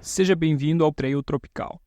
Seja bem-vindo ao Trail Tropical.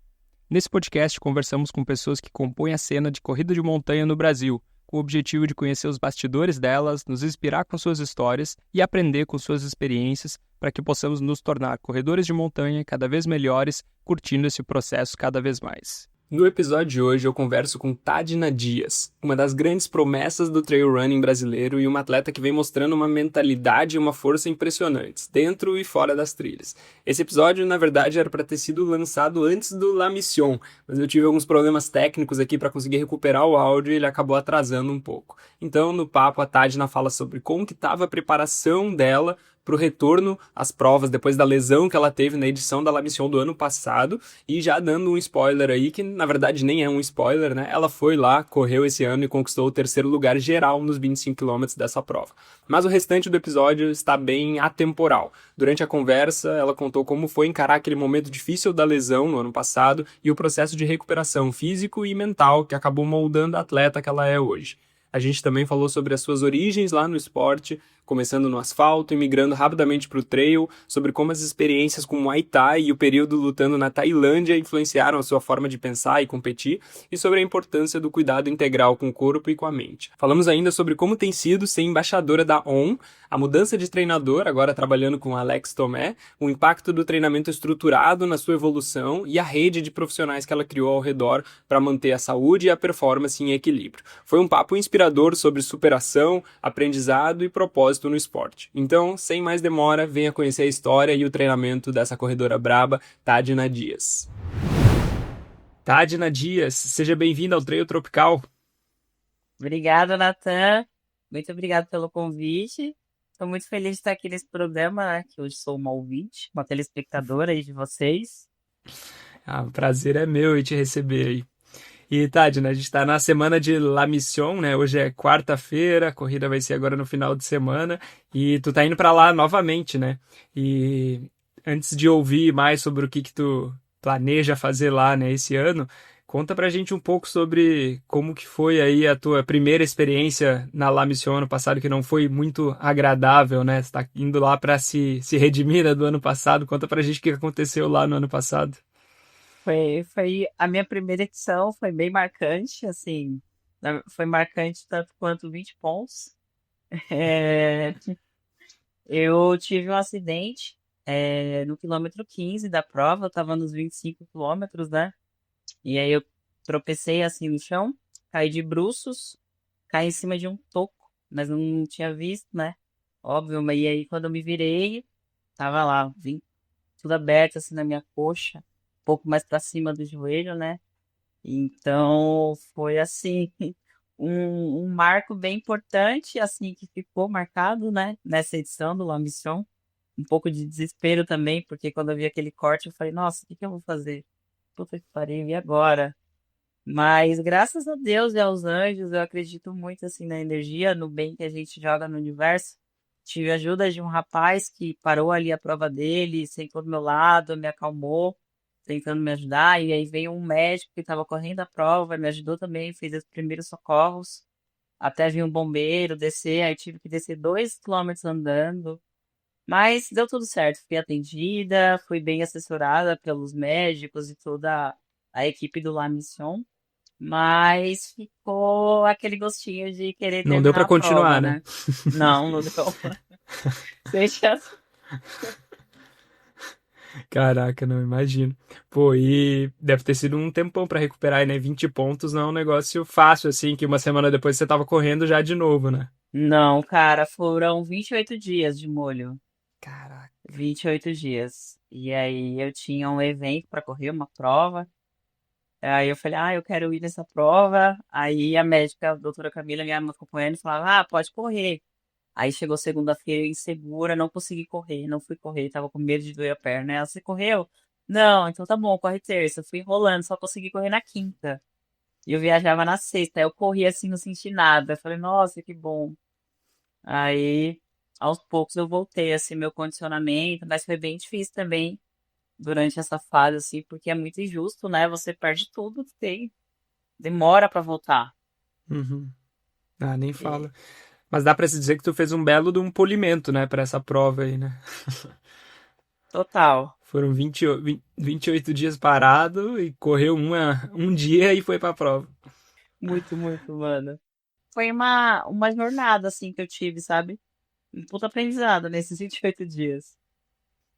Nesse podcast, conversamos com pessoas que compõem a cena de corrida de montanha no Brasil, com o objetivo de conhecer os bastidores delas, nos inspirar com suas histórias e aprender com suas experiências para que possamos nos tornar corredores de montanha cada vez melhores, curtindo esse processo cada vez mais. No episódio de hoje eu converso com Tadina Dias, uma das grandes promessas do trail running brasileiro e uma atleta que vem mostrando uma mentalidade e uma força impressionantes, dentro e fora das trilhas. Esse episódio, na verdade, era para ter sido lançado antes do La Mission, mas eu tive alguns problemas técnicos aqui para conseguir recuperar o áudio e ele acabou atrasando um pouco. Então, no papo, a Tadina fala sobre como que estava a preparação dela para o retorno às provas depois da lesão que ela teve na edição da La Mission do ano passado, e já dando um spoiler aí, que na verdade nem é um spoiler, né? Ela foi lá, correu esse ano e conquistou o terceiro lugar geral nos 25 km dessa prova. Mas o restante do episódio está bem atemporal. Durante a conversa, ela contou como foi encarar aquele momento difícil da lesão no ano passado e o processo de recuperação físico e mental que acabou moldando a atleta que ela é hoje. A gente também falou sobre as suas origens lá no esporte, começando no asfalto e migrando rapidamente para o trail, sobre como as experiências com Muay Thai e o período lutando na Tailândia influenciaram a sua forma de pensar e competir, e sobre a importância do cuidado integral com o corpo e com a mente. Falamos ainda sobre como tem sido ser embaixadora da ON, a mudança de treinador, agora trabalhando com Alex Tomé, o impacto do treinamento estruturado na sua evolução e a rede de profissionais que ela criou ao redor para manter a saúde e a performance em equilíbrio. Foi um papo inspirador sobre superação, aprendizado e propósito no esporte. Então, sem mais demora, venha conhecer a história e o treinamento dessa corredora braba, Tadina Dias. Tadina Dias, seja bem-vinda ao Trail Tropical. Obrigada, Natan. Muito obrigada pelo convite. Estou muito feliz de estar aqui nesse programa, né, que hoje sou uma ouvinte, uma telespectadora aí de vocês. O prazer é meu em te receber aí. E, Tadina, a gente está na semana de La Mission, né? Hoje é quarta-feira, a corrida vai ser agora no final de semana, e tu tá indo para lá novamente, né? E antes de ouvir mais sobre o que tu planeja fazer lá, né, esse ano, conta pra gente um pouco sobre como que foi aí a tua primeira experiência na La Mission ano passado, que não foi muito agradável, né? Você tá indo lá para se redimir, né, do ano passado. Conta pra gente o que aconteceu lá no ano passado. Foi a minha primeira edição, foi bem marcante, assim, foi marcante tanto quanto 20 pontos. É, eu tive um acidente, no quilômetro 15 da prova, eu estava nos 25 quilômetros, né? E aí eu tropecei assim no chão, caí de bruços, caí em cima de um toco, mas não tinha visto, né? Óbvio, mas e aí quando eu me virei, tava lá, vim tudo aberto assim na minha coxa, um pouco mais pra cima do joelho, né? Então foi assim, um marco bem importante, assim, que ficou marcado, né? Nessa edição do La Mission. Um pouco de desespero também, porque quando eu vi aquele corte, eu falei, nossa, o que que eu vou fazer? Puta que pariu, e agora? Mas graças a Deus e aos anjos, eu acredito muito assim na energia, no bem que a gente joga no universo. Tive a ajuda de um rapaz que parou ali a prova dele, sentou do meu lado, me acalmou, tentando me ajudar. E aí veio um médico que estava correndo a prova, me ajudou também, fez os primeiros socorros. Até vir um bombeiro descer, aí tive que descer 2 quilômetros andando. Mas deu tudo certo, fui atendida, fui bem assessorada pelos médicos e toda a equipe do La Mission. Mas ficou aquele gostinho de querer Não deu terminar para a prova, continuar, né? né? Não, não deu. Deixa. Caraca, não imagino. Pô, e deve ter sido um tempão pra recuperar, né? 20 pontos não é um negócio fácil, assim, que uma semana depois você tava correndo já de novo, né? Não, cara, foram 28 dias de molho. Caraca. 28 dias. E aí eu tinha um evento para correr, uma prova. Aí eu falei, eu quero ir nessa prova. Aí a médica, a doutora Camila, minha acompanhando, falava, pode correr. Aí chegou segunda-feira insegura, não consegui correr, não fui correr, tava com medo de doer a perna. Ela, você correu? Não, então tá bom, corre terça. Fui enrolando, só consegui correr na quinta. E eu viajava na sexta. Aí eu corri assim, não senti nada. Eu falei, nossa, que bom. Aí, aos poucos eu voltei, assim, meu condicionamento, mas foi bem difícil também durante essa fase, assim, porque é muito injusto, né? Você perde tudo que tem, demora pra voltar. Uhum. Ah, nem E- fala. Mas dá pra se dizer que tu fez um belo de um polimento, né, pra essa prova aí, né? Total. Foram 28 dias parado e correu um dia e foi pra prova. Muito, muito, mano. Foi uma jornada, assim, que eu tive, sabe? Um puta aprendizado nesses 28 dias.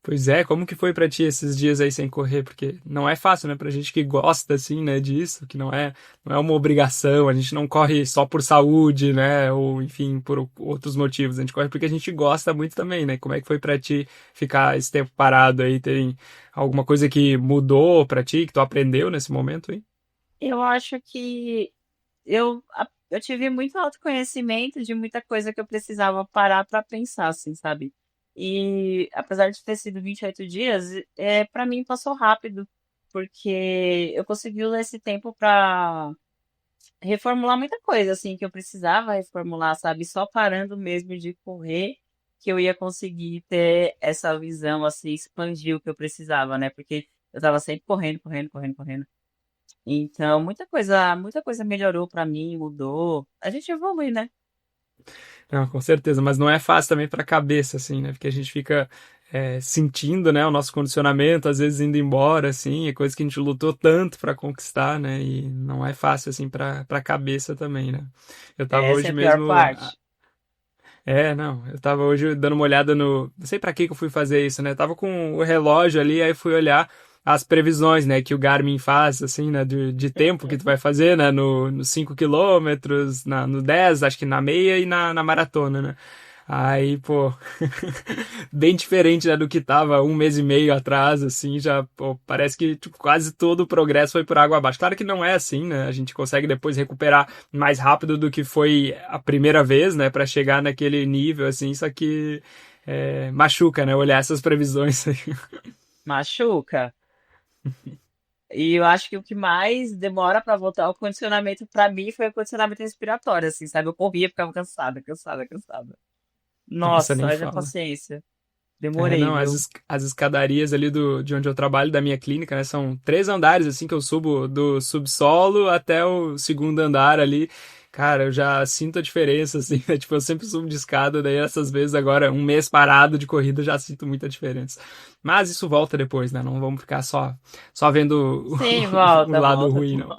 Pois é, como que foi pra ti esses dias aí sem correr? Porque não é fácil, né? Pra gente que gosta, assim, né, disso, que não é uma obrigação, a gente não corre só por saúde, né? Ou, enfim, por outros motivos. A gente corre porque a gente gosta muito também, né? Como é que foi pra ti ficar esse tempo parado aí? Tem alguma coisa que mudou pra ti, que tu aprendeu nesse momento aí? Eu acho que eu tive muito autoconhecimento de muita coisa que eu precisava parar pra pensar, assim, sabe? E apesar de ter sido 28 dias, para mim passou rápido, porque eu consegui usar esse tempo pra reformular muita coisa, assim, que eu precisava reformular, sabe? Só parando mesmo de correr, que eu ia conseguir ter essa visão, assim, expandir o que eu precisava, né? Porque eu tava sempre correndo, correndo, correndo, correndo. Então, muita coisa melhorou pra mim, mudou. A gente evolui, né? Não, com certeza, mas não é fácil também para a cabeça, assim, né? Porque a gente fica sentindo, né, o nosso condicionamento, às vezes indo embora, assim, é coisa que a gente lutou tanto para conquistar, né? E não é fácil, assim, para a cabeça também, né? Eu tava Essa é hoje a pior mesmo. parte. Não, eu tava hoje dando uma olhada no. Não sei para que eu fui fazer isso, né? Tava com o relógio ali, aí fui olhar as previsões, né, que o Garmin faz, assim, né, de tempo que tu vai fazer, né, nos 5 quilômetros, no 10, acho que na meia e na maratona, né. Aí, pô, bem diferente, né, do que tava um mês e meio atrás, assim, já, pô, parece que tipo, quase todo o progresso foi por água abaixo. Claro que não é assim, né, a gente consegue depois recuperar mais rápido do que foi a primeira vez, né, para chegar naquele nível, assim, só que machuca, né, olhar essas previsões aí. Machuca. E eu acho que o que mais demora pra voltar ao condicionamento pra mim foi o condicionamento respiratório, assim, sabe? Eu corria, ficava cansada, cansada, cansada. Nossa, Nossa, nem haja fala. paciência. Demorei, Não, viu? as escadarias ali de onde eu trabalho, da minha clínica, né? São 3 andares, assim, que eu subo do subsolo até o segundo andar ali. Cara, eu já sinto a diferença, assim, né? Tipo, eu sempre subo de escada, daí essas vezes agora, um mês parado de corrida, eu já sinto muita diferença. Mas isso volta depois, né? Não vamos ficar só vendo Sim, o volta, lado volta. ruim, não.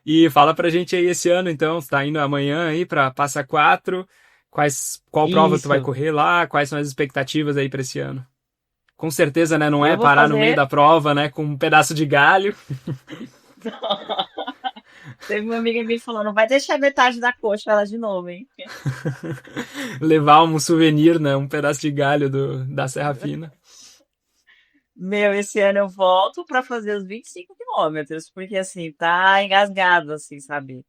E fala pra gente aí esse ano, então, você tá indo amanhã aí pra Passa Quatro. Qual prova tu vai Isso. correr lá? Quais são as expectativas aí pra esse ano? Com certeza, né? Não é Eu vou parar no meio fazer. da prova, né? Com um pedaço de galho, Teve uma amiga minha falando, não vai deixar metade da coxa ela de novo, hein? levar um souvenir, né? Um pedaço de galho da Serra Fina. Meu, esse ano eu volto pra fazer os 25 quilômetros, porque assim, tá engasgado, assim, sabe?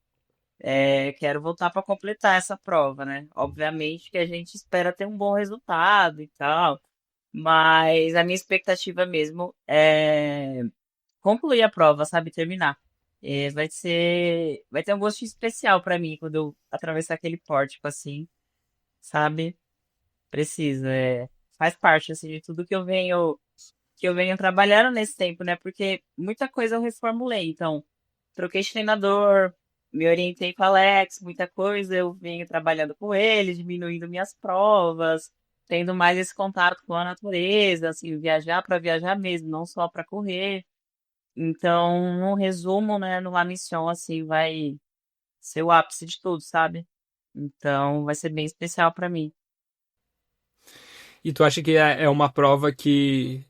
Quero voltar pra completar essa prova, né? Obviamente que a gente espera ter um bom resultado e tal, mas a minha expectativa mesmo é concluir a prova, sabe? Terminar. Vai ter um gosto especial pra mim quando eu atravessar aquele pórtico, assim, sabe? Precisa, faz parte, assim, de tudo que eu venho trabalhando nesse tempo, né? Porque muita coisa eu reformulei. Então, troquei de treinador, me orientei com o Alex, muita coisa eu venho trabalhando com ele, diminuindo minhas provas, tendo mais esse contato com a natureza, assim, viajar para viajar mesmo, não só para correr. Então, no resumo, né, numa missão assim, vai ser o ápice de tudo, sabe? Então, vai ser bem especial para mim. E tu acha que é uma prova que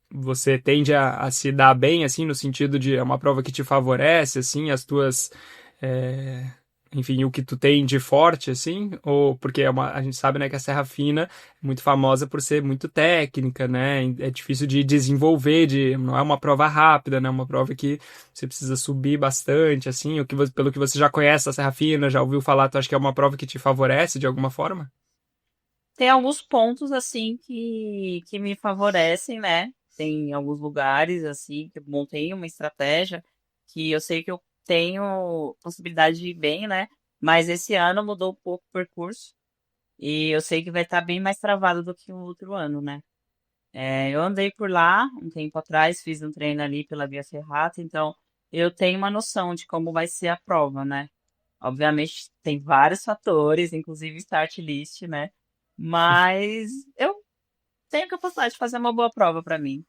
você tende a se dar bem, assim, no sentido de é uma prova que te favorece, assim, as tuas. é, Enfim, o que tu tem de forte, assim? Ou porque a gente sabe, né, que a Serra Fina é muito famosa por ser muito técnica, né? É difícil de desenvolver, não é uma prova rápida, né? É uma prova que você precisa subir bastante, assim. Pelo que você já conhece a Serra Fina, já ouviu falar, tu acha que é uma prova que te favorece de alguma forma? Tem alguns pontos assim que me favorecem, né? Tem alguns lugares assim que eu montei uma estratégia que eu sei que eu tenho possibilidade de ir bem, né? Mas esse ano mudou um pouco o percurso e eu sei que vai estar bem mais travado do que o outro ano, né? Eu andei por lá um tempo atrás, fiz um treino ali pela Via Ferrata, então eu tenho uma noção de como vai ser a prova, né? Obviamente tem vários fatores, inclusive start list, né? Mas eu tenho capacidade de fazer uma boa prova pra mim.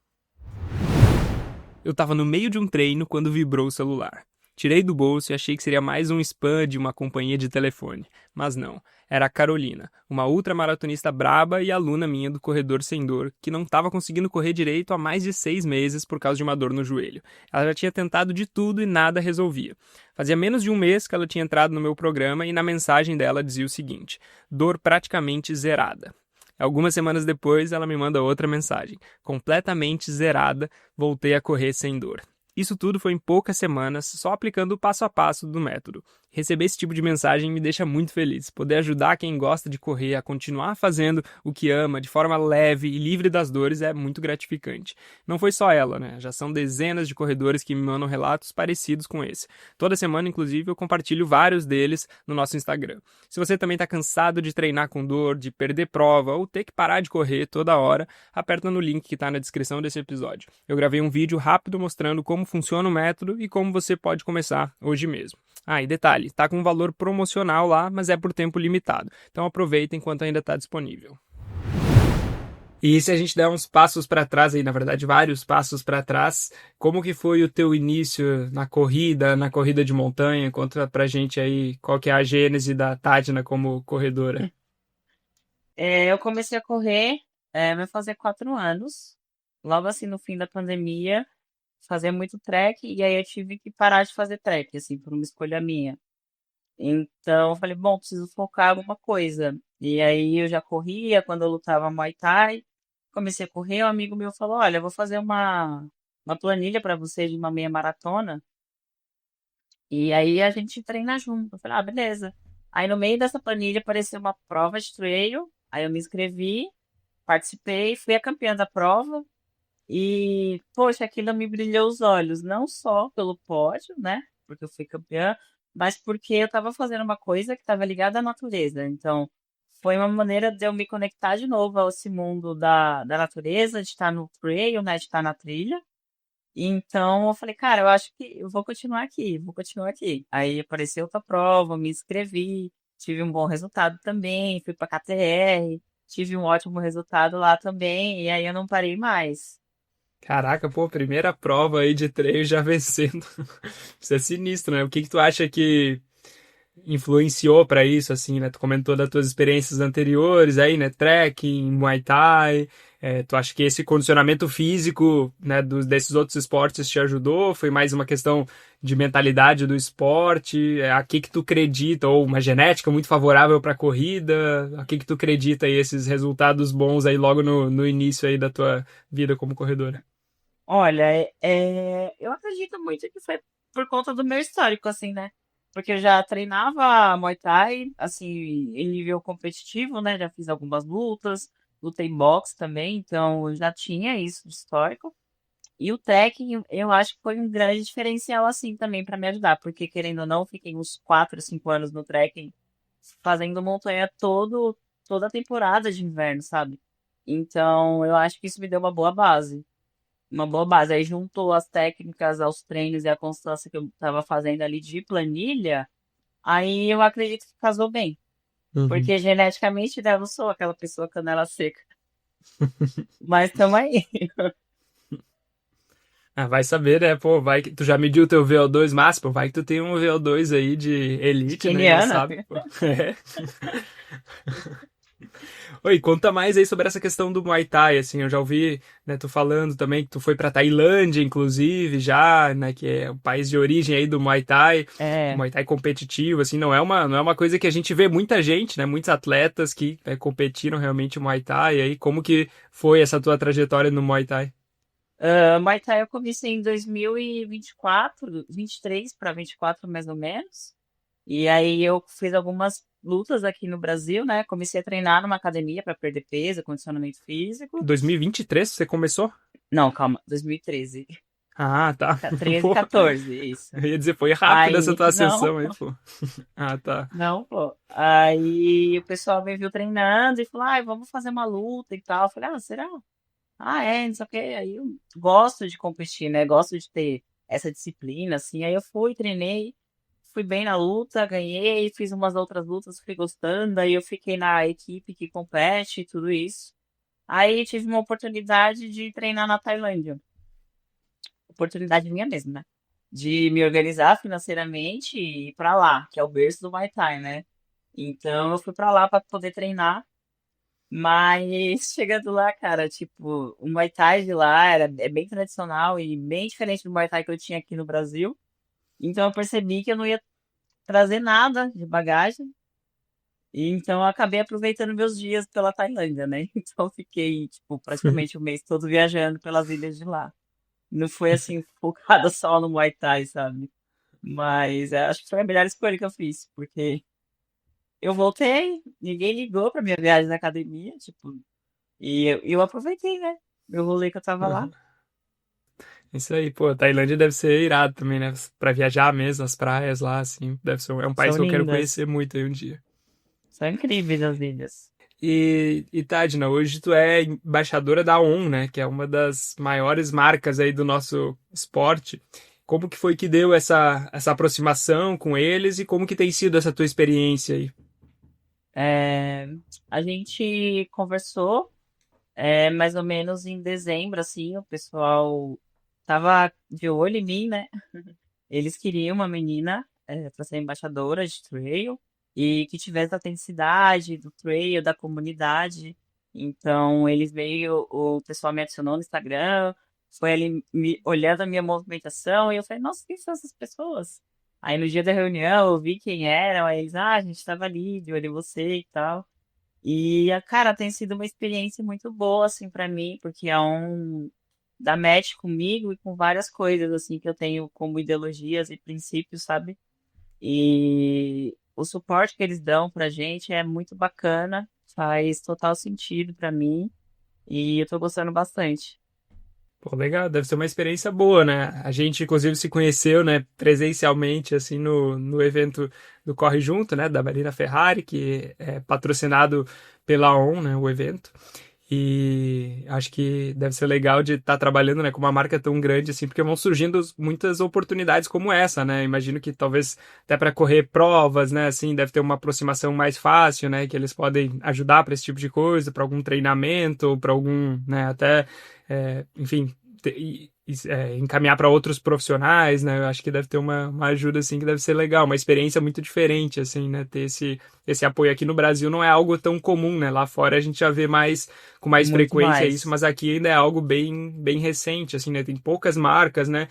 Eu tava no meio de um treino quando vibrou o celular. Tirei do bolso e achei que seria mais um spam de uma companhia de telefone. Mas não. Era a Carolina, uma ultramaratonista braba e aluna minha do Corredor Sem Dor, que não estava conseguindo correr direito há mais de 6 meses por causa de uma dor no joelho. Ela já tinha tentado de tudo e nada resolvia. Fazia menos de um mês que ela tinha entrado no meu programa e na mensagem dela dizia o seguinte: dor praticamente zerada. Algumas semanas depois, ela me manda outra mensagem. Completamente zerada, voltei a correr sem dor. Isso tudo foi em poucas semanas, só aplicando o passo a passo do método. Receber esse tipo de mensagem me deixa muito feliz. Poder ajudar quem gosta de correr a continuar fazendo o que ama de forma leve e livre das dores é muito gratificante. Não foi só ela, né? Já são dezenas de corredores que me mandam relatos parecidos com esse. Toda semana, inclusive, eu compartilho vários deles no nosso Instagram. Se você também está cansado de treinar com dor, de perder prova ou ter que parar de correr toda hora, aperta no link que está na descrição desse episódio. Eu gravei um vídeo rápido mostrando como funciona o método e como você pode começar hoje mesmo. Ah, e detalhe, tá com um valor promocional lá, mas é por tempo limitado. Então aproveita enquanto ainda está disponível. E se a gente der uns passos para trás aí, na verdade, vários passos para trás, como que foi o teu início na corrida de montanha? Conta pra gente aí qual que é a gênese da Tadina como corredora. Eu comecei a correr, vai fazer 4 anos. Logo assim, no fim da pandemia, fazia muito trek, e aí eu tive que parar de fazer trek, assim, por uma escolha minha. Então, eu falei, bom, preciso focar em alguma coisa. E aí eu já corria quando eu lutava Muay Thai. Comecei a correr, um amigo meu falou, olha, eu vou fazer uma planilha para você de uma meia maratona. E aí a gente treina junto. Eu falei, ah, beleza. Aí no meio dessa planilha apareceu uma prova de trail. Aí eu me inscrevi, participei, fui a campeã da prova. E, poxa, aquilo me brilhou os olhos, não só pelo pódio, né? Porque eu fui campeã, mas porque eu estava fazendo uma coisa que estava ligada à natureza. Então, foi uma maneira de eu me conectar de novo a esse mundo da natureza, de estar no trail, né? De estar na trilha. Então, eu falei, cara, eu acho que eu vou continuar aqui, vou continuar aqui. Aí apareceu outra prova, me inscrevi, tive um bom resultado também, fui para KTR, tive um ótimo resultado lá também, e aí eu não parei mais. Caraca, pô, primeira prova aí de treino já vencendo. Isso é sinistro, né? O que que tu acha que influenciou pra isso, assim, né? Tu comentou das tuas experiências anteriores aí, né? Trekking, Muay Thai. Tu acha que esse condicionamento físico, né, desses outros esportes te ajudou? Foi mais uma questão de mentalidade do esporte? A que tu acredita? Ou uma genética muito favorável pra corrida? A que tu acredita aí, esses resultados bons aí logo no início aí da tua vida como corredora? Olha, eu acredito muito que foi por conta do meu histórico, assim, né? Porque eu já treinava Muay Thai, assim, em nível competitivo, né? Já fiz algumas lutas, lutei boxe também, então eu já tinha isso de histórico. E o trekking, eu acho que foi um grande diferencial, assim, também para me ajudar, porque querendo ou não, eu fiquei uns 4, 5 anos no trekking, fazendo montanha toda a temporada de inverno, sabe? Então, eu acho que isso me deu uma boa base. Uma boa base. Aí juntou as técnicas aos treinos e a constância que eu estava fazendo ali de planilha, aí eu acredito que casou bem. Uhum. Porque geneticamente, né, eu não sou aquela pessoa canela seca. Mas tamo aí. Ah, vai saber, né? Pô, vai que tu já mediu o teu VO2 máximo, vai que tu tem um VO2 aí de De elite, né? E não keniana. sabe, pô. É. Oi, conta mais aí sobre essa questão do Muay Thai, assim, eu já ouvi, né, tu falando também que tu foi pra Tailândia, inclusive, já, né, que é o país de origem aí do É. Muay Thai competitivo, assim, não é uma coisa que a gente vê muita gente, né, muitos atletas que, né, competiram realmente o Muay Thai, aí como que foi essa tua trajetória no Muay Thai? Muay Thai eu comecei em 2024, 23 para 24 mais ou menos. E aí eu fiz algumas lutas aqui no Brasil, né? Comecei a treinar numa academia para perder peso, condicionamento físico. 2023 você começou? Não, calma, 2013. Ah, tá. 13, Pô, 14, isso. eu ia dizer, foi rápido essa Aí, tua não, ascensão aí, pô. Ah, tá. não, pô. Aí o pessoal me viu treinando e falou, ai, vamos fazer uma luta e tal. Eu falei, ah, será? Ah, não sei o quê. Aí eu gosto de competir, né? Gosto de ter essa disciplina, assim. Aí eu fui, treinei, fui bem na luta, ganhei, fiz umas outras lutas, fui gostando. Aí eu fiquei na equipe que compete e tudo isso. Aí tive uma oportunidade de treinar na Tailândia. Oportunidade minha mesmo, né? De me organizar financeiramente e ir pra lá, que é o berço do Muay Thai, né? Então eu fui pra lá pra poder treinar, mas chegando lá, cara, tipo, o Muay Thai de lá é bem tradicional e bem diferente do Muay Thai que eu tinha aqui no Brasil. Então eu percebi que eu não ia trazer nada de bagagem. E então eu acabei aproveitando meus dias pela Tailândia, né? Então eu fiquei, tipo, praticamente o mês todo viajando pelas ilhas de lá. Não foi assim, focada só no Muay Thai, sabe? Mas acho que foi a melhor escolha que eu fiz, porque eu voltei, ninguém ligou pra minha viagem na academia, tipo, e eu aproveitei, né? Meu rolê que eu tava lá. Isso aí, pô, Tailândia deve ser irado também, né? Pra viajar mesmo, as praias lá, assim. Deve ser, é um país São que eu quero lindas, conhecer muito aí um dia. são incríveis as ilhas. E Tadna, hoje tu é embaixadora da ON, né? Que é uma das maiores marcas aí do nosso esporte. Como que foi que deu essa aproximação com eles e como que tem sido essa tua experiência aí? É, a gente conversou, mais ou menos em dezembro, assim, o pessoal tava de olho em mim, né? Eles queriam uma menina para ser embaixadora de trail e que tivesse a autenticidade do trail, da comunidade. Então, eles veio, o pessoal me adicionou no Instagram, foi ali me olhando a minha movimentação e eu falei, nossa, quem são essas pessoas? Aí no dia da reunião eu vi quem eram, aí eles, a gente estava ali, de olho em você e tal. E, cara, tem sido uma experiência muito boa, assim, pra mim, porque é um dá match comigo e com várias coisas, assim, que eu tenho como ideologias e princípios, sabe? E o suporte que eles dão pra gente é muito bacana, faz total sentido pra mim e eu tô gostando bastante. Pô, legal, deve ser uma experiência boa, né? A gente, inclusive, se conheceu, né, presencialmente, assim, no evento do Corre Junto, né, da Marina Ferrari, que é patrocinado pela ON, né, o evento. E acho que deve ser legal de estar trabalhando, né, com uma marca tão grande assim, porque vão surgindo muitas oportunidades como essa, né? Imagino que talvez até para correr provas, né, assim, deve ter uma aproximação mais fácil, né, que eles podem ajudar para esse tipo de coisa, para algum treinamento, para algum, né, até, enfim, encaminhar para outros profissionais, né? Eu acho que deve ter uma ajuda assim que deve ser legal, uma experiência muito diferente, assim, né? Ter esse apoio aqui no Brasil não é algo tão comum, né? Lá fora a gente já vê mais com mais Muito frequência isso, mais. mas aqui ainda é algo bem recente, assim, né? Tem poucas marcas, né?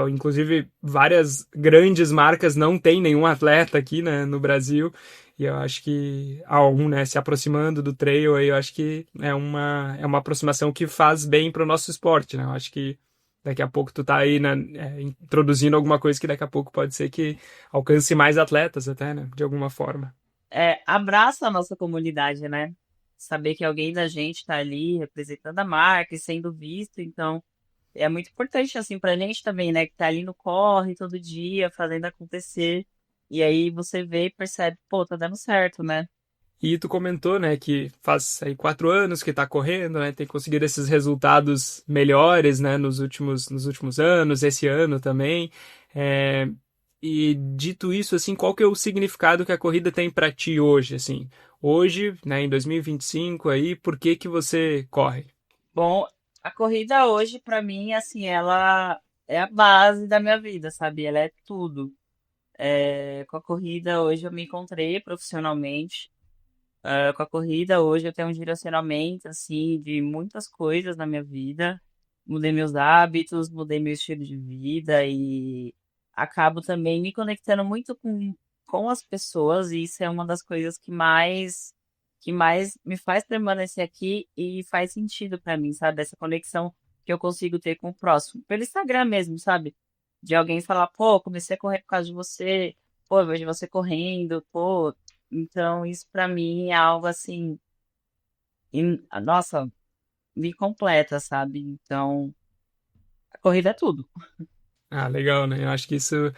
Inclusive várias grandes marcas não tem nenhum atleta aqui, né, no Brasil. E eu acho que a ON, né, se aproximando do trail, aí eu acho que é uma aproximação que faz bem para o nosso esporte, né? Eu acho que daqui a pouco tu tá aí, né, introduzindo alguma coisa que daqui a pouco pode ser que alcance mais atletas até, né, de alguma forma. Abraça a nossa comunidade, né? Saber que alguém da gente tá ali representando a marca e sendo visto, então é muito importante, assim, pra gente também, né? Que tá ali no corre todo dia, fazendo acontecer. E aí você vê e percebe, pô, tá dando certo, né? E tu comentou, né, que faz aí 4 anos que tá correndo, né, tem conseguido esses resultados melhores, né, nos últimos anos, esse ano também. É, e dito isso, assim, qual que é o significado que a corrida tem para ti hoje, assim? Hoje, né, em 2025 aí, por que que você corre? Bom, a corrida hoje, pra mim, assim, ela é a base da minha vida, sabe? Ela é tudo. Com a corrida hoje eu me encontrei profissionalmente. Com a corrida hoje eu tenho um direcionamento, assim, de muitas coisas na minha vida. Mudei meus hábitos, mudei meu estilo de vida e acabo também me conectando muito com as pessoas, e isso é uma das coisas que mais me faz permanecer aqui e faz sentido pra mim, sabe? Essa conexão que eu consigo ter com o próximo. Pelo Instagram mesmo, sabe? De alguém falar, pô, comecei a correr por causa de você, pô, eu vejo você correndo, pô. Então, isso pra mim é algo assim, nossa, me completa, sabe? Então, a corrida é tudo. Ah, legal, né? Eu acho que isso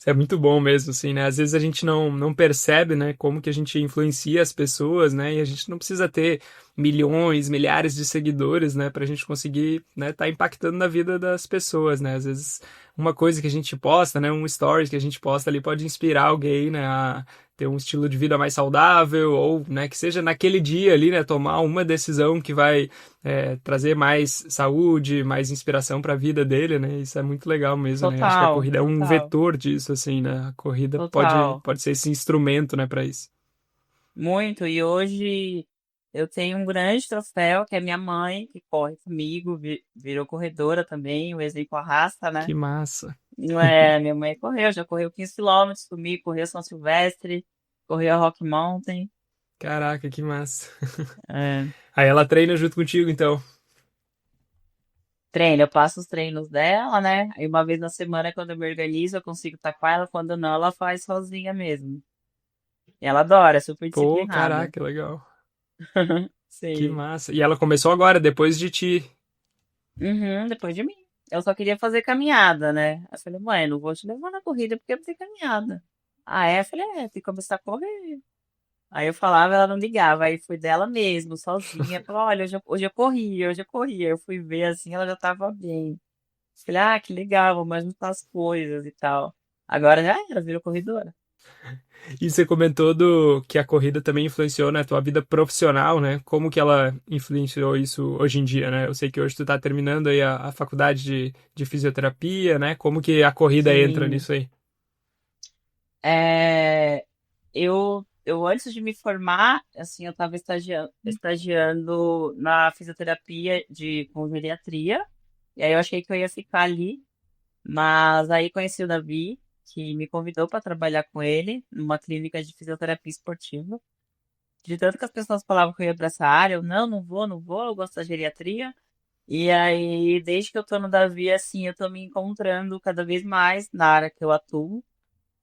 é muito bom mesmo, assim, né? Às vezes a gente não percebe, né, como que a gente influencia as pessoas, né? E a gente não precisa ter milhões, milhares de seguidores, né, pra gente conseguir, né, tá impactando na vida das pessoas, né? Às vezes uma coisa que a gente posta, né, um stories que a gente posta ali pode inspirar alguém, né, a ter um estilo de vida mais saudável, ou, né, que seja naquele dia ali, né, tomar uma decisão que vai trazer mais saúde, mais inspiração para a vida dele, né? Isso é muito legal mesmo, né? Acho que a Total, corrida é um total, vetor disso, assim, né? A corrida total. pode ser esse instrumento, né, para isso. Muito. E hoje eu tenho um grande troféu, que é minha mãe, que corre comigo, virou corredora também, o exemplo arrasta, né? Que massa. Não é, minha mãe correu, já correu 15 quilômetros comigo, correu São Silvestre, correu a Rock Mountain. Caraca, que massa. É, Aí ela treina junto contigo, então. treino, eu passo os treinos dela, né? Aí uma vez na semana, quando eu me organizo, eu consigo estar com ela, quando não, ela faz sozinha mesmo. E ela adora, é super Pô, disciplinada. caraca, legal. Que Sim. massa. E ela começou agora, depois de ti. Uhum, depois de mim. Eu só queria fazer caminhada, né? Aí eu falei, mãe, não vou te levar na corrida porque eu fazer caminhada. Ah, é? Eu falei, tem que começar a correr. Aí eu falava, ela não ligava. Aí fui dela mesmo, sozinha. Falou, olha, hoje eu corri, hoje eu corri. Aí eu fui ver assim, ela já tava bem. Falei, que legal, vou mais juntar as coisas e tal. Agora já era, virou corredora. E você comentou que a corrida também influenciou na tua vida profissional, né? Como que ela influenciou isso hoje em dia, né? Eu sei que hoje tu tá terminando aí a faculdade de fisioterapia, né? Como que a corrida entra Sim. nisso aí? É, eu antes de me formar, assim, eu estava estagiando na fisioterapia com geriatria, e aí eu achei que eu ia ficar ali, mas aí conheci o Davi, que me convidou para trabalhar com ele numa clínica de fisioterapia esportiva. De tanto que as pessoas falavam que eu ia para essa área, eu não vou, não vou, eu gosto da geriatria. E aí, desde que eu tô no Davi, assim, eu tô me encontrando cada vez mais na área que eu atuo,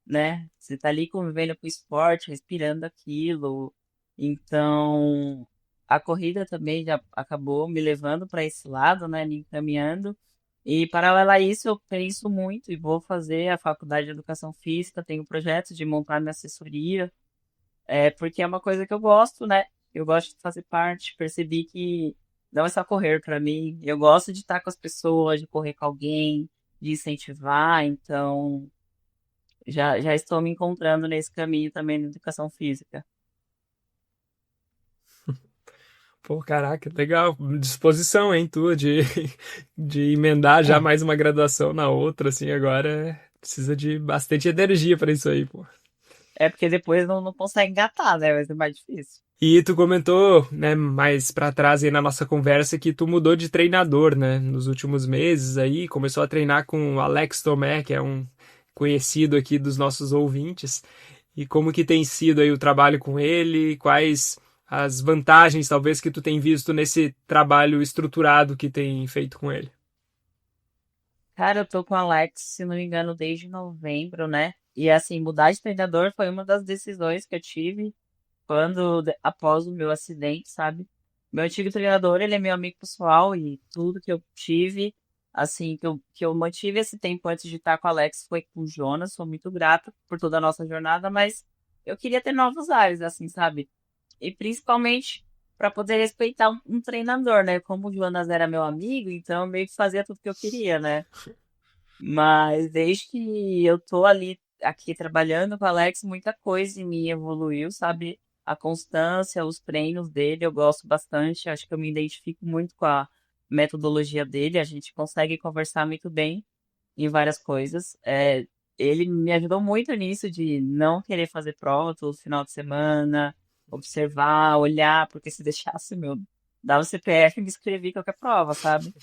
né? Você tá ali convivendo com o esporte, respirando aquilo. Então, a corrida também já acabou me levando para esse lado, né? Me encaminhando. E, paralelo a isso, eu penso muito e vou fazer a faculdade de educação física. Tenho o projeto de montar minha assessoria, porque é uma coisa que eu gosto, né? Eu gosto de fazer parte. Percebi que não é só correr para mim. Eu gosto de estar com as pessoas, de correr com alguém, de incentivar. Então. Já estou me encontrando nesse caminho também na educação física. Pô, caraca, legal. Disposição, hein, tua, de emendar já É, mais uma graduação na outra, assim, agora precisa de bastante energia para isso aí, pô. é porque depois não consegue engatar, né? Vai ser mais difícil. E tu comentou, né, mais pra trás aí na nossa conversa que tu mudou de treinador, né, nos últimos meses aí, começou a treinar com o Alex Tomé, que é um conhecido aqui dos nossos ouvintes. E como que tem sido aí o trabalho com ele? Quais as vantagens, talvez, que tu tem visto nesse trabalho estruturado que tem feito com ele? Cara, eu tô com o Alex, se não me engano, desde novembro, né? E assim, mudar de treinador foi uma das decisões que eu tive após o meu acidente, sabe? Meu antigo treinador, ele é meu amigo pessoal e tudo que eu tive, assim, que eu mantive esse tempo antes de estar com o Alex foi com o Jonas. Sou muito grata por toda a nossa jornada, mas eu queria ter novos ares, assim, sabe? E principalmente para poder respeitar um treinador, né? Como o Jonas era meu amigo, então eu meio que fazia tudo que eu queria, né? Mas desde que eu tô ali, aqui trabalhando com o Alex, muita coisa em mim evoluiu, sabe? A constância, os treinos dele, eu gosto bastante. Acho que eu me identifico muito com a metodologia dele. A gente consegue conversar muito bem em várias coisas. Ele me ajudou muito nisso de não querer fazer prova todo final de semana, observar, olhar, porque se deixasse, meu, dava o CPF e me inscrevi em qualquer prova, sabe?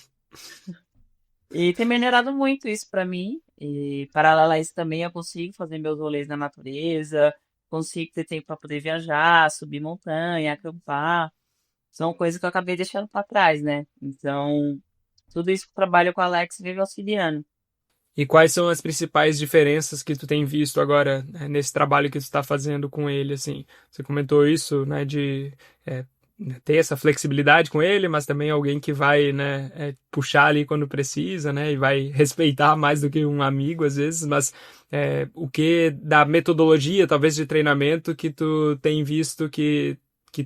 E tem melhorado muito isso pra mim. E paralelo a isso também eu consigo fazer meus rolês na natureza, consigo ter tempo para poder viajar, subir montanha, acampar. São coisas que eu acabei deixando para trás, né? Então, tudo isso que eu trabalho com o Alex vive auxiliando. E quais são as principais diferenças que tu tem visto agora, né, nesse trabalho que tu está fazendo com ele, assim? Você comentou isso, né, de é, ter essa flexibilidade com ele, mas também alguém que vai, né, puxar ali quando precisa, né, e vai respeitar mais do que um amigo às vezes, mas o que da metodologia, talvez de treinamento, que tu tem visto que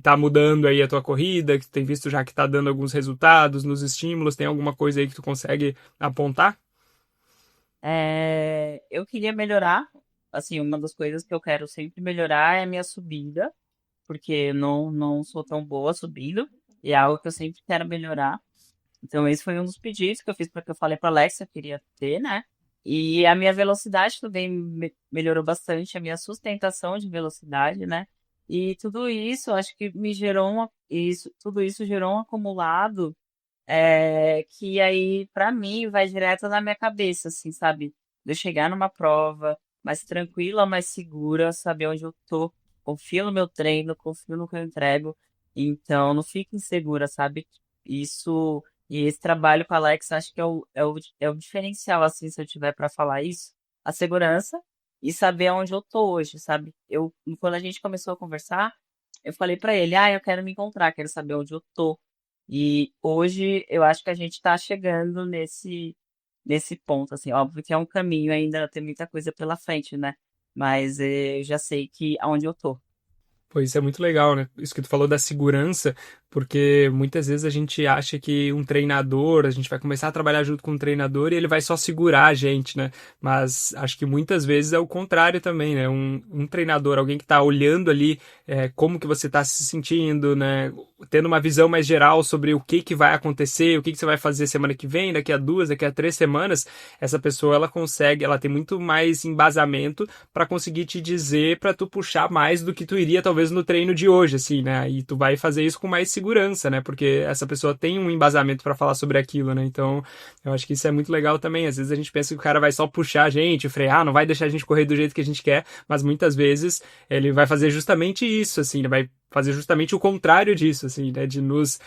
tá mudando aí a tua corrida, que tu tem visto já que tá dando alguns resultados nos estímulos, tem alguma coisa aí que tu consegue apontar? Eu queria melhorar. assim, uma das coisas que eu quero sempre melhorar é a minha subida, porque eu não sou tão boa subindo, e é algo que eu sempre quero melhorar. Então, esse foi um dos pedidos que eu fiz, porque eu falei para Alexa que eu queria ter, né? E a minha velocidade também melhorou bastante, a minha sustentação de velocidade, né? E tudo isso, acho que me gerou tudo isso gerou um acumulado, que aí, para mim, vai direto na minha cabeça, assim, sabe? De eu chegar numa prova mais tranquila, mais segura, saber onde eu tô, confio no meu treino, confio no que eu entrego, então não fico insegura, sabe? Isso, e esse trabalho com a Alex, acho que é o diferencial, assim, se eu tiver para falar isso, a segurança e saber onde eu tô hoje, sabe? Quando a gente começou a conversar, eu falei para ele, eu quero me encontrar, quero saber onde eu tô. E hoje eu acho que a gente está chegando nesse ponto, assim, óbvio que é um caminho ainda, tem muita coisa pela frente, né? Mas eu já sei que aonde eu tô. Pois isso é muito legal, né? Isso que tu falou da segurança, porque muitas vezes a gente acha que um treinador, a gente vai começar a trabalhar junto com um treinador e ele vai só segurar a gente, né? Mas acho que muitas vezes é o contrário também, né? Um treinador, alguém que está olhando ali como que você está se sentindo, né? Tendo uma visão mais geral sobre o que vai acontecer, o que você vai fazer semana que vem, daqui a 2, daqui a 3 semanas, essa pessoa ela tem muito mais embasamento para conseguir te dizer para tu puxar mais do que tu iria talvez no treino de hoje, assim, né? E tu vai fazer isso com mais segurança, né? Porque essa pessoa tem um embasamento para falar sobre aquilo, né? Então, eu acho que isso é muito legal também. Às vezes a gente pensa que o cara vai só puxar a gente, frear, não vai deixar a gente correr do jeito que a gente quer, mas muitas vezes ele vai fazer justamente isso, assim, ele vai fazer justamente o contrário disso, assim, né? De nos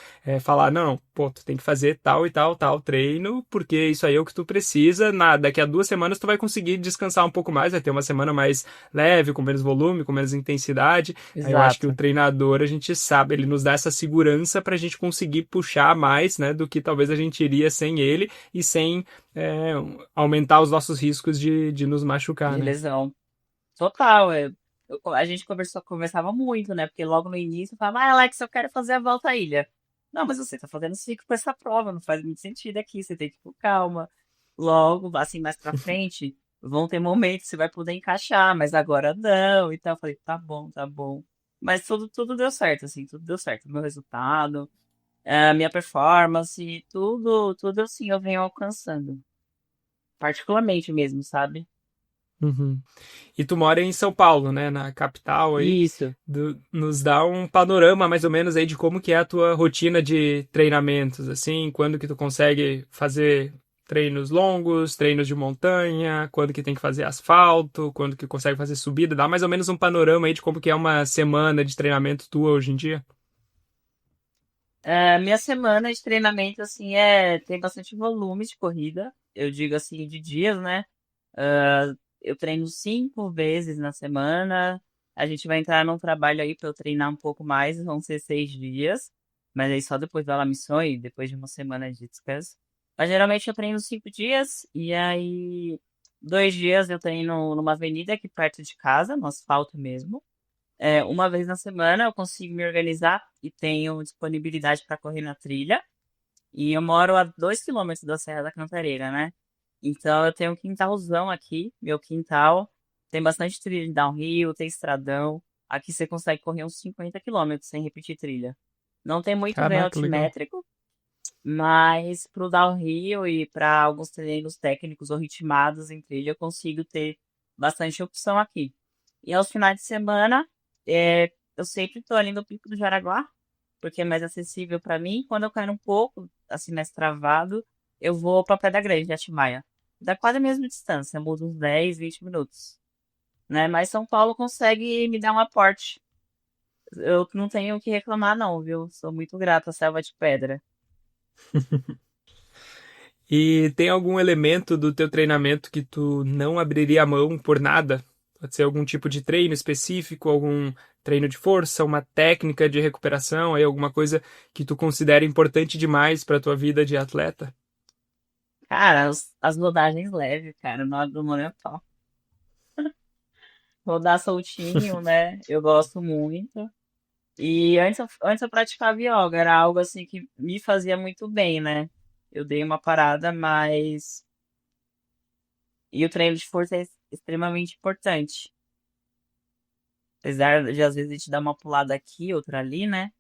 falar, não, pô, tu tem que fazer tal e tal, tal treino, porque isso aí é o que tu precisa. Daqui a 2 semanas tu vai conseguir descansar um pouco mais, vai ter uma semana mais leve, com menos volume, com menos intensidade. Aí eu acho que o Exato. treinador, a gente sabe, ele nos dá essa segurança pra gente conseguir puxar mais, né, do que talvez a gente iria sem ele e sem é, aumentar os nossos riscos de nos machucar, De né? lesão. Total. A gente conversava muito, né? Porque logo no início eu falava, Alex, eu quero fazer a volta à ilha. Não, mas você tá fazendo ciclo com essa prova, não faz muito sentido aqui, você tem que ir com calma. Logo, assim, mais pra frente, vão ter momentos que você vai poder encaixar, mas agora não. Então eu falei, tá bom, tá bom. Mas tudo deu certo, assim, tudo deu certo. Meu resultado, a minha performance, tudo assim eu venho alcançando. Particularmente mesmo, sabe? Uhum. E tu mora em São Paulo, né, na capital aí, Isso. nos dá um panorama mais ou menos aí de como que é a tua rotina de treinamentos, assim, quando que tu consegue fazer treinos longos, treinos de montanha, quando que tem que fazer asfalto, quando que consegue fazer subida, dá mais ou menos um panorama aí de como que é uma semana de treinamento tua hoje em dia. Minha semana de treinamento, assim, tem bastante volume de corrida. Eu digo assim, de dias, né? Eu treino 5 vezes na semana. A gente vai entrar num trabalho aí para eu treinar um pouco mais, vão ser 6 dias. Mas aí só depois da missão e depois de uma semana de descanso. Mas geralmente eu treino 5 dias e aí 2 dias eu treino numa avenida aqui perto de casa, no asfalto mesmo. Uma vez na semana eu consigo me organizar e tenho disponibilidade para correr na trilha. E eu moro a 2 km da Serra da Cantareira, né? Então eu tenho um quintalzão aqui, meu quintal. Tem bastante trilha de downhill, tem estradão. Aqui você consegue correr uns 50 km sem repetir trilha. Não tem muito ganho Caraca, legal. altimétrico, mas pro downhill e para alguns treinos técnicos ou ritmados em trilha eu consigo ter bastante opção aqui. E aos finais de semana, eu sempre estou ali no Pico do Jaraguá, porque é mais acessível para mim. Quando eu quero um pouco, assim, mais travado, eu vou para Pedra Grande, de Atimaia. Dá quase a mesma distância, muda uns 10, 20 minutos, né? Mas São Paulo consegue me dar um aporte. Eu não tenho o que reclamar, não, viu? Sou muito grata à Selva de Pedra. E tem algum elemento do teu treinamento que tu não abriria a mão por nada? Pode ser algum tipo de treino específico, algum treino de força, uma técnica de recuperação, aí alguma coisa que tu considera importante demais para tua vida de atleta? Cara, as rodagens leves, cara, na hora do momento, rodar soltinho, né? Eu gosto muito. E antes eu praticava yoga, era algo assim que me fazia muito bem, né? Eu dei uma parada, mas. E o treino de força extremamente importante. Apesar de às vezes a gente dar uma pulada aqui, outra ali, né?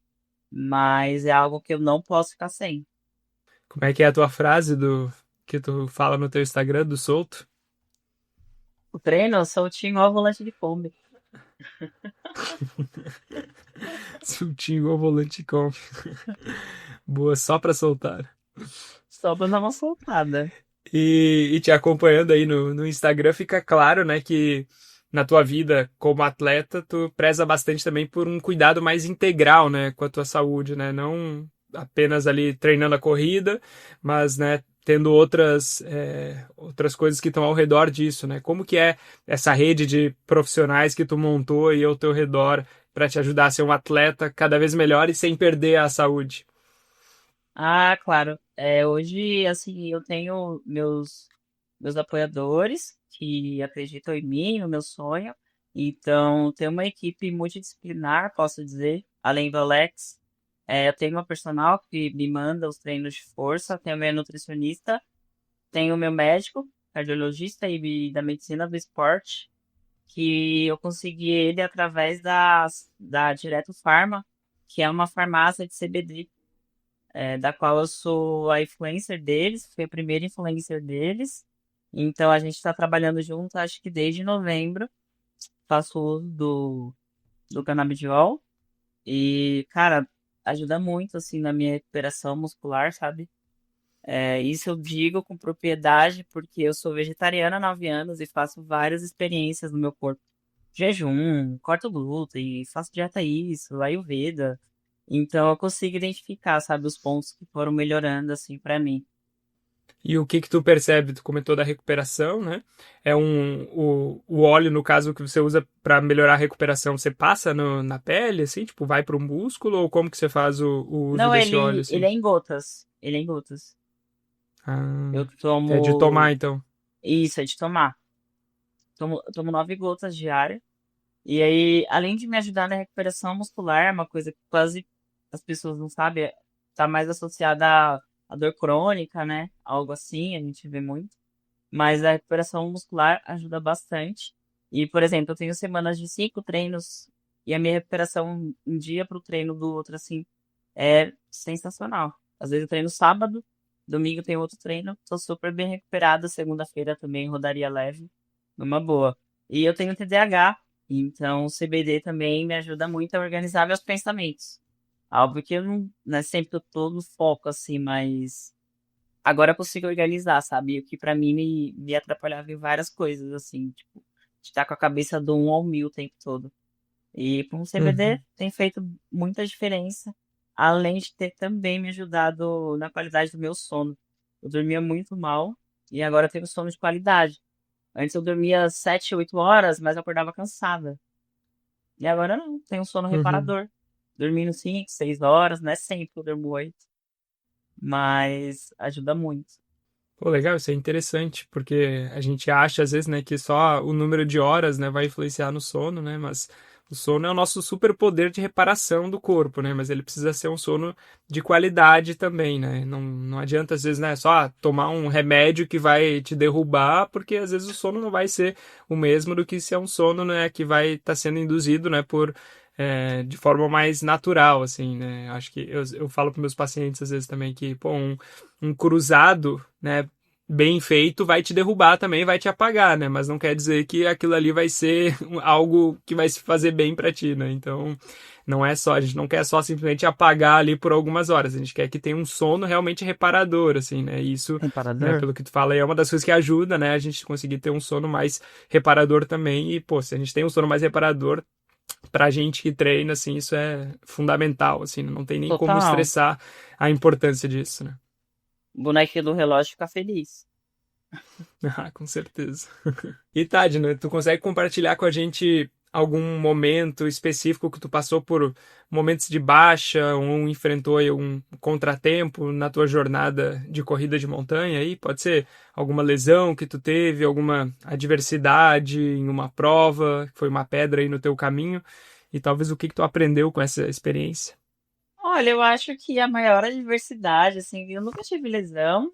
Mas é algo que eu não posso ficar sem. Como é que é a tua frase do que tu fala no teu Instagram do solto? O treino, soltinho ao volante de Kombi. Soltinho igual volante com. Boa, só pra soltar. Só pra dar uma soltada. E te acompanhando aí no Instagram, fica claro, né, que na tua vida como atleta, tu preza bastante também por um cuidado mais integral, né, com a tua saúde, né, não apenas ali treinando a corrida, mas, né, tendo outras coisas que estão ao redor disso, né, como que é essa rede de profissionais que tu montou aí ao teu redor para te ajudar a ser um atleta cada vez melhor e sem perder a saúde? Ah, claro. Hoje, assim, eu tenho meus apoiadores que acreditam em mim, no meu sonho. Então, tem uma equipe multidisciplinar, posso dizer, além do Alex. Eu tenho uma personal que me manda os treinos de força, tenho meu nutricionista, tenho o meu médico, cardiologista e da medicina do esporte, que eu consegui ele através da Direto Farma, que é uma farmácia de CBD, da qual eu sou a influencer deles, fui a primeira influencer deles. Então a gente está trabalhando junto, acho que desde novembro. Faço uso do canabidiol e, cara, ajuda muito assim na minha recuperação muscular, sabe? Isso eu digo com propriedade porque eu sou vegetariana há 9 anos e faço várias experiências no meu corpo. Jejum, corto glúten, faço dieta isso, Ayurveda. Então eu consigo identificar, sabe, os pontos que foram melhorando assim pra mim. E o que que tu percebe? Tu comentou da recuperação, né? O óleo, no caso, que você usa para melhorar a recuperação, você passa na pele, assim, tipo, vai para o músculo, ou como que você faz o uso Não, desse óleo, ele assim? é em gotas. Ele é em gotas. Eu Ah, é de tomar, tomo. então. Isso, é de tomar. Eu tomo 9 gotas diárias. E aí, além de me ajudar na recuperação muscular, é uma coisa que quase as pessoas não sabem, tá mais associada à dor crônica, né? Algo assim, a gente vê muito. Mas a recuperação muscular ajuda bastante. E, por exemplo, eu tenho semanas de 5 treinos e a minha recuperação um dia pro treino do outro, assim, é sensacional. Às vezes eu treino sábado, domingo tem outro treino, tô super bem recuperada. Segunda-feira também rodaria leve, numa boa. E eu tenho TDAH, então o CBD também me ajuda muito a organizar meus pensamentos. Óbvio que eu não é sempre que eu tô no foco, assim, mas agora eu consigo organizar, sabe? O que pra mim me atrapalhava em várias coisas, assim, tipo, de estar com a cabeça do 1 ao 1000 o tempo todo. E com o CBD Uhum. tem feito muita diferença, além de ter também me ajudado na qualidade do meu sono. Eu dormia muito mal e agora eu tenho sono de qualidade. Antes eu dormia 7, 8 horas, mas eu acordava cansada. E agora não, tenho um sono Uhum. reparador. Dormindo 5, 6 horas, não é sempre que eu durmo 8, mas ajuda muito. Pô, legal, isso é interessante, porque a gente acha, às vezes, né, que só o número de horas, né, vai influenciar no sono, né, mas o sono é o nosso superpoder de reparação do corpo, né, mas ele precisa ser um sono de qualidade também, né, não adianta, às vezes, né, só tomar um remédio que vai te derrubar, porque às vezes o sono não vai ser o mesmo do que se é um sono, né, que vai estar sendo induzido, né, de forma mais natural, assim, né, acho que eu falo para meus pacientes, às vezes, também, que, pô, um cruzado, né, bem feito, vai te derrubar também, vai te apagar, né? Mas não quer dizer que aquilo ali vai ser algo que vai se fazer bem para ti, né? Então, não é só, a gente não quer só simplesmente apagar ali por algumas horas, a gente quer que tenha um sono realmente reparador, assim, né? E isso, né, Reparador? pelo que tu fala aí, é uma das coisas que ajuda, né, a gente conseguir ter um sono mais reparador também. E, pô, se a gente tem um sono mais reparador, pra gente que treina, assim, isso é fundamental, assim, não tem nem como Total. estressar a importância disso, né? O bonequinho do relógio fica feliz. Ah, com certeza. E Tade, né, tu consegue compartilhar com a gente algum momento específico que tu passou por momentos de baixa ou enfrentou aí um contratempo na tua jornada de corrida de montanha aí? Pode ser alguma lesão que tu teve, alguma adversidade em uma prova, que foi uma pedra aí no teu caminho, e talvez o que que tu aprendeu com essa experiência? Olha, eu acho que a maior adversidade, assim, eu nunca tive lesão,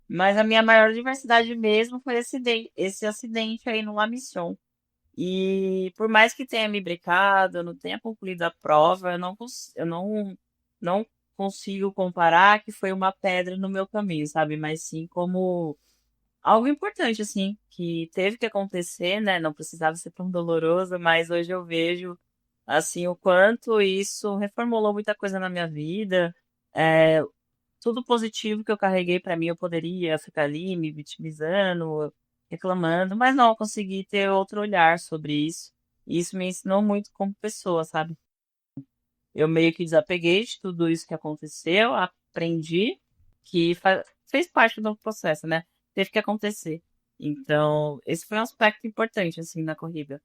Mas a minha maior diversidade mesmo foi esse acidente aí no La Mission. E por mais que tenha me brecado, eu não tenha concluído a prova, eu não consigo comparar que foi uma pedra no meu caminho, sabe? Mas sim como algo importante, assim, que teve que acontecer, né? Não precisava ser tão doloroso, mas hoje eu vejo, assim, o quanto isso reformulou muita coisa na minha vida. É, tudo positivo que eu carreguei pra mim, eu poderia ficar ali me vitimizando, reclamando, mas não, eu consegui ter outro olhar sobre isso. E isso me ensinou muito como pessoa, sabe? Eu meio que desapeguei de tudo isso que aconteceu, aprendi que fez parte do processo, né? Teve que acontecer. Então, esse foi um aspecto importante, assim, na corrida.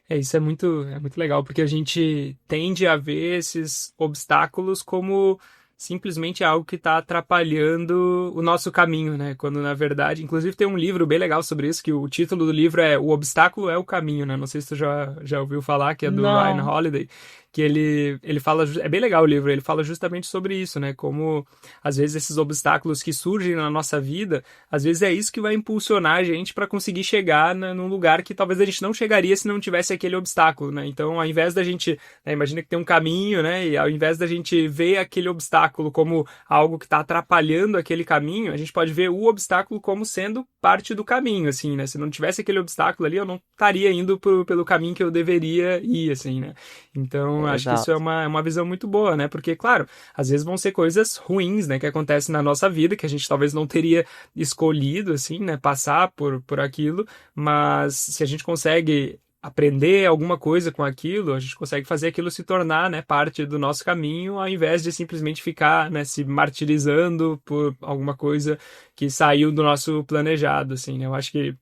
Isso é muito legal, porque a gente tende a ver esses obstáculos como simplesmente algo que está atrapalhando o nosso caminho, né? Quando na verdade, inclusive tem um livro bem legal sobre isso, que o título do livro é O Obstáculo é o Caminho, né? Não sei se tu já ouviu falar, que é do Ryan Não, Holiday, que ele fala, é bem legal o livro, ele fala justamente sobre isso, né? Como às vezes esses obstáculos que surgem na nossa vida, às vezes é isso que vai impulsionar a gente para conseguir chegar num lugar que talvez a gente não chegaria se não tivesse aquele obstáculo, né? Então, ao invés da gente, né, imagina que tem um caminho, né? E ao invés da gente ver aquele obstáculo como algo que está atrapalhando aquele caminho, a gente pode ver o obstáculo como sendo parte do caminho, assim, né? Se não tivesse aquele obstáculo ali, eu não estaria indo pelo caminho que eu deveria ir, assim, né? Então, acho que isso exato. é uma visão muito boa, né? Porque, claro, às vezes vão ser coisas ruins, né? Que acontecem na nossa vida, que a gente talvez não teria escolhido, assim, né? Passar por aquilo, mas se a gente consegue aprender alguma coisa com aquilo, a gente consegue fazer aquilo se tornar, né, parte do nosso caminho, ao invés de simplesmente ficar, né, se martirizando por alguma coisa que saiu do nosso planejado, assim, né? Eu acho que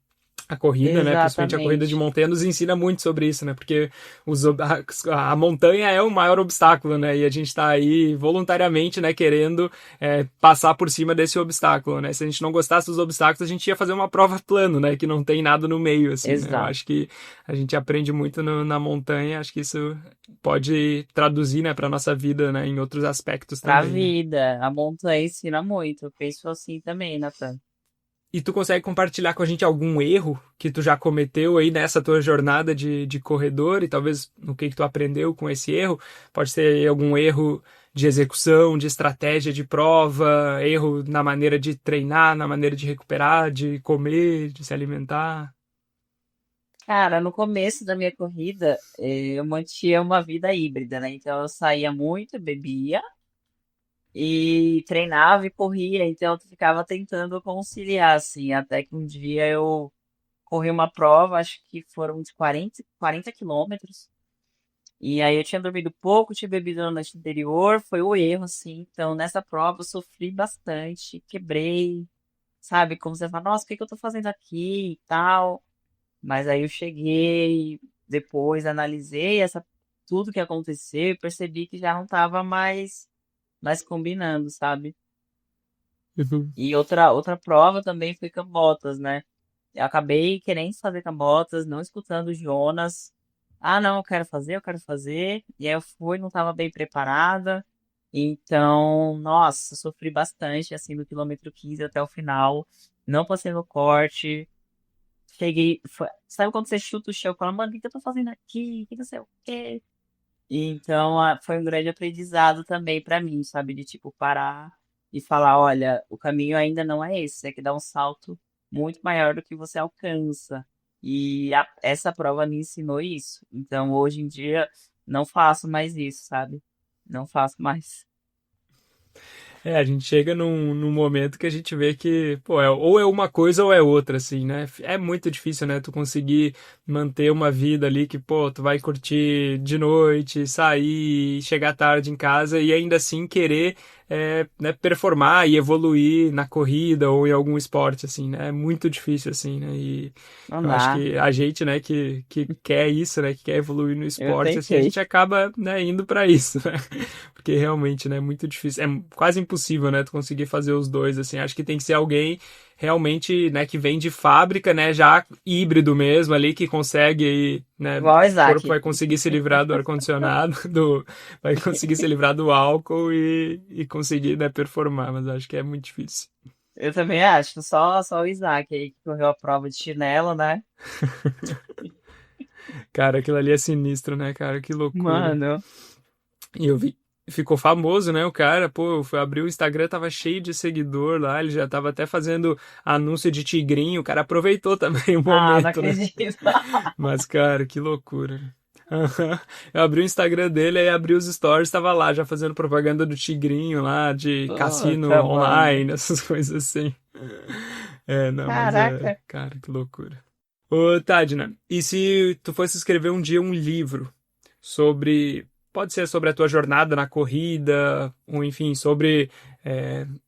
a corrida, né, principalmente a corrida de Exatamente. montanha, nos ensina muito sobre isso, né? Porque a montanha é o maior obstáculo, né? E a gente está aí voluntariamente, né, querendo passar por cima desse obstáculo, né? Se a gente não gostasse dos obstáculos, a gente ia fazer uma prova plano, né? Que não tem nada no meio, assim, né? Eu Exato. acho que a gente aprende muito na montanha, acho que isso pode traduzir, né, para nossa vida, né, em outros aspectos Pra também, né? vida, a montanha ensina muito. Eu penso assim também, Nathan. E tu consegue compartilhar com a gente algum erro que tu já cometeu aí nessa tua jornada de corredor e talvez o que tu aprendeu com esse erro? Pode ser algum erro de execução, de estratégia de prova, erro na maneira de treinar, na maneira de recuperar, de comer, de se alimentar. Cara, no começo da minha corrida, eu mantinha uma vida híbrida, né? Então eu saía muito, bebia e treinava e corria. Então eu ficava tentando conciliar, assim, até que um dia eu corri uma prova, acho que foram de 40 quilômetros. E aí eu tinha dormido pouco, tinha bebido na noite anterior, foi o erro, assim. Então nessa prova eu sofri bastante, quebrei, sabe? Como você fala, nossa, o que que eu tô fazendo aqui e tal. Mas aí eu cheguei, depois analisei tudo que aconteceu e percebi que já não estava mais combinando, sabe? Uhum. E outra prova também foi Cambotas, né? Eu acabei querendo fazer Cambotas, não escutando o Jonas. Ah, não, eu quero fazer, eu quero fazer. E aí eu fui, não estava bem preparada. Então, nossa, sofri bastante, assim, do quilômetro 15 até o final. Não passei no corte. Sabe quando você chuta o chão e fala, mano, o que que eu tô fazendo aqui? Que não sei o quê? E então foi um grande aprendizado também pra mim, sabe? De tipo parar e falar, olha, o caminho ainda não é esse, é que dá um salto muito maior do que você alcança. E essa prova me ensinou isso. Então hoje em dia não faço mais isso, sabe? Não faço mais. A gente chega num momento que a gente vê que, pô, ou é uma coisa ou é outra, assim, né? É muito difícil, né? Tu conseguir manter uma vida ali que, pô, tu vai curtir de noite, sair, chegar tarde em casa e ainda assim querer, né, performar e evoluir na corrida ou em algum esporte, assim, né? É muito difícil, assim, né? E Não eu acho dá. que a gente, né, que quer isso, né, que quer evoluir no Eu esporte, assim, a tentei. gente acaba, né, indo para isso, né? Porque realmente, né, é muito difícil, é quase impossível, né, tu conseguir fazer os dois, assim. Acho que tem que ser alguém realmente, né, que vem de fábrica, né, já híbrido mesmo ali, que consegue, né, Igual o o corpo Isaac. vai conseguir se livrar do ar-condicionado, vai conseguir se livrar do álcool e conseguir, né, performar, mas acho que é muito difícil. Eu também acho, só o Isaac aí que correu a prova de chinelo, né? Cara, aquilo ali é sinistro, né, cara? Que loucura. Mano, E eu vi, ficou famoso, né, o cara, pô, eu fui abrir o Instagram, tava cheio de seguidor lá, ele já tava até fazendo anúncio de tigrinho, o cara aproveitou também o não momento, né? acredito. Mas, cara, que loucura. Aham. Eu abri o Instagram dele, aí abri os stories, tava lá já fazendo propaganda do tigrinho lá, de cassino Puta, mano. online, essas coisas assim. É, não, mas é, Caraca. cara, que loucura. Ô, Tadna, e se tu fosse escrever um dia um livro sobre, pode ser sobre a tua jornada na corrida, ou enfim, sobre